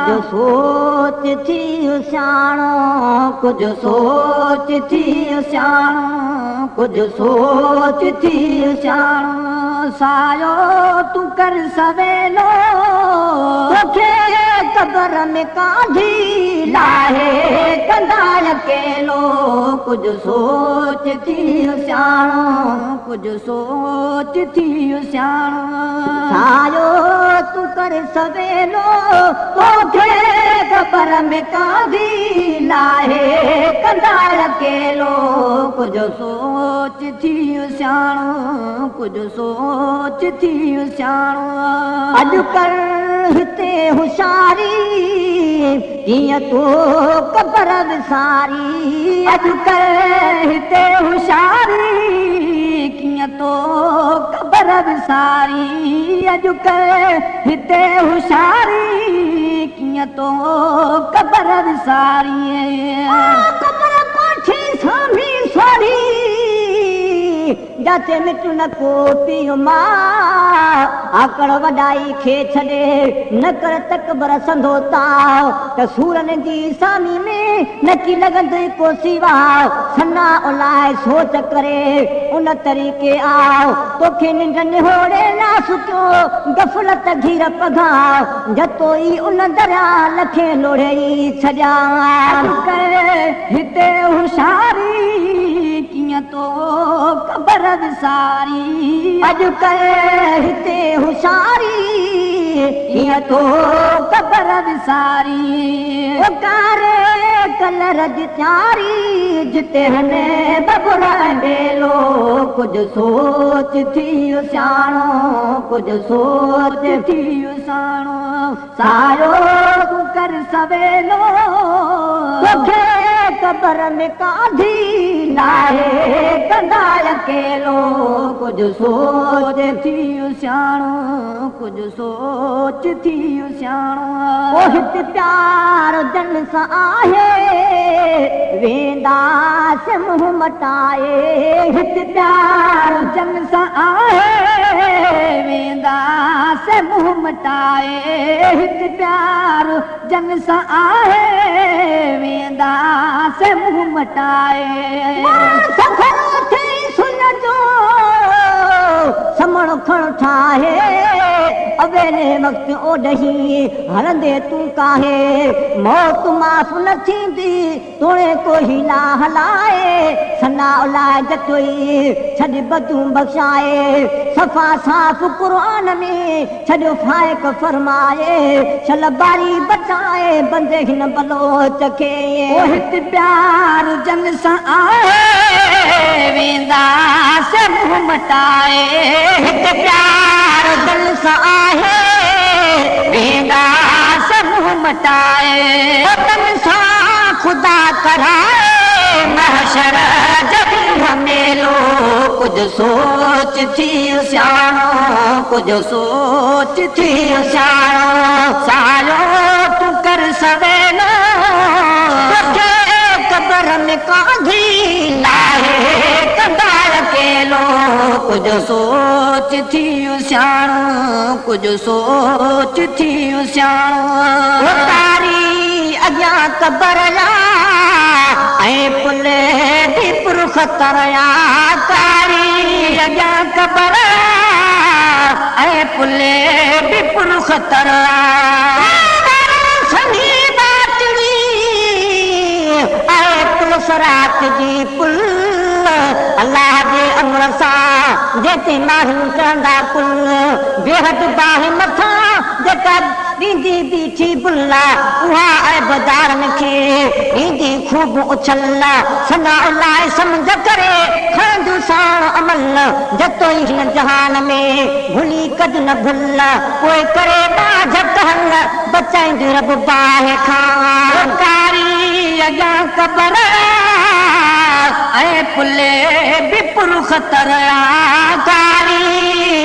कुछ सोच थी सियाणो कुछ सोच थी सियाणो कुछ सोच थी सियाणो सायो तू कर सवेलो तोखे कब्र में काढी लाहे कंदा अकेलो कुछ सोच थी सियाणो कुछ सोच थी सियाणो सायो तू कर सवेलो तोखे कब्र में काढी लाहे कंदा अकेलो कुछ सोच थी सियाणो कुछ सोच थी सियाणो अॼुकल्ह हिते होशियारी कीअं तो कब्र विसारी अॼुकल्ह हिते होशियारी कीअं तो कब्र विसारी अॼुकल्ह हिते होशियारी कीअं तो कब्र विसारी कब्र कोठी सामी सोरी जाते मिट न को पियो मां आकड़ वॾाई खे छॾे न कर तकबर संधो ताव त सूरन जी सामी में नकी लॻंदई को सिवा सन्ना उलाए सोच करे उन तरीक़े आओ तोखे निंड निहोड़े ना सुकियो गफ़लत घीर पघाव जतो ई उन दरिया लखे लोढ़े ई छॾिया हिते होशियारी कीअं तो कब्र विसारी अॼुकल्ह हिते होशियारी कीअं तो कब्र विसारी कारे कलर जी त्यारी जिते हने बबुरा बेलो कुछ सोच थी सियाणो कुछ सोच थी सियाणो सायो तू कर सवेलो तोखे कब्र में काढी लाहे कंदा अकेलो कुछ सोच थी सियाणो कुछ सोच थी सियाणो ओ हिते प्यार जन सां आहे वेंदास मुंहुं मटाए हिते प्यार जन सां आहे वेंदास मुंहुं मटाए हिते प्यार जन सां आहे वेंदास मुंहुं मटाए सफर थी सुन जो समण खण ठाहे अवेले वक्त ओडही हलंदे तू काहे मौत माफ़ न थींदी तोड़े को हिला हलाए सना उलाए जतोई छॾ बदू बख्शाए सफ़ा साफ़ क़ुरान में छॾो फाइक फरमाए छल बारी बचाए बंदे हिन बलोच खे ओ हिते प्यार जन सां आहे वेंदास मुंहुं मटाए हिते प्यार दिल सां आहे वेंदास मुंहुं मटाए तन सां ख़ुदा कराए महशर जब मेलो कुछ सोच थी सियाणो कुछ सोच थी सियाणो सायो तू कर सवेलो तोखे कब्र में काढी लाहे कंदा अकेलो कुछ सोच थी सियाणो कुछ सोच थी सियाणो तारी अॻियां कब्र या ऐं पुले बि पुरखतर या तारी अॻियां कब्र ऐं पुले बि पुरखतर रात जी पुल अल्लाह जे अमर सां जेते माण्हू चवंदा पुल बेहद बाहि मथां जेका ॾींदी बीठी बुल्ला उहा ऐबदारन खे ॾींदी खूब उछल सना उलाए सम्झ करे खणंदो साण अमल जतो ई हिन जहान में भुली कद न भुल पोइ करे बाझ कहल बचाईंदो रब बाहि खां कारी अॻियां कब्र ऐं पुले बि पुरखतर कारी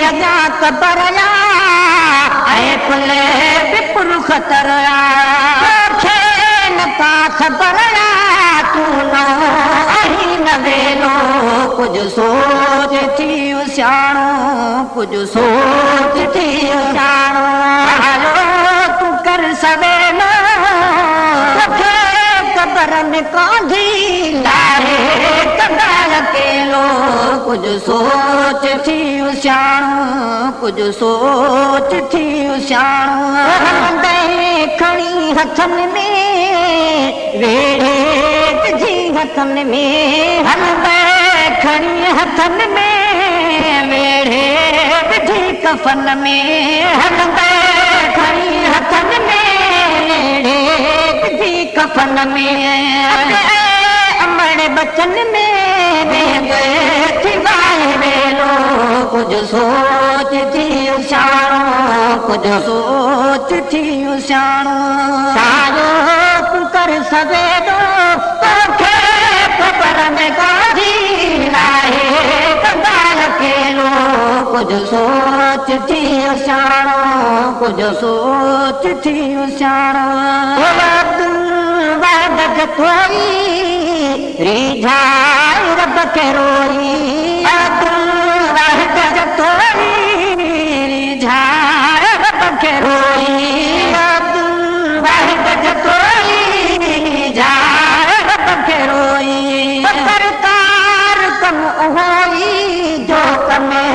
अॻियां कब्र ऐं पुले बि पुरखतर खे नथा ख़बर तू न आहीं न वेलो कुछ सोच थी सियाणो कुछ सोच थी सियाणो तू कर सवेलो कुछ सोच थी सियाणो कुछ सोच थी सियाणो हलंदे खणी हथनि में वेड़े जी हथनि में हलंदे खणी हथनि में वेड़े जी कफन में हलंदे खणी हथनि में वेड़े जी कफन में अमड़ बचन में वेलो कुछ सोच थी सियाणो कुछ सोच थी सियाणो सायो तू कर सघे थो तोखे ख़बर में काजी लाहे कंदा अकेलो कुछ सोच थी सियाणो कुछ सोच थी सियाणो थोड़ी रिझाई रब के रोई थोड़ी रिझाई रब के रोई थोड़ी रिझाई रब के रोई सरकार कम होई जो कमे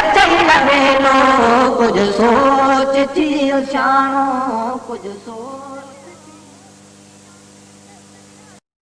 अचई लवेलो कुछ सोच थी सियाणो कुछ सोच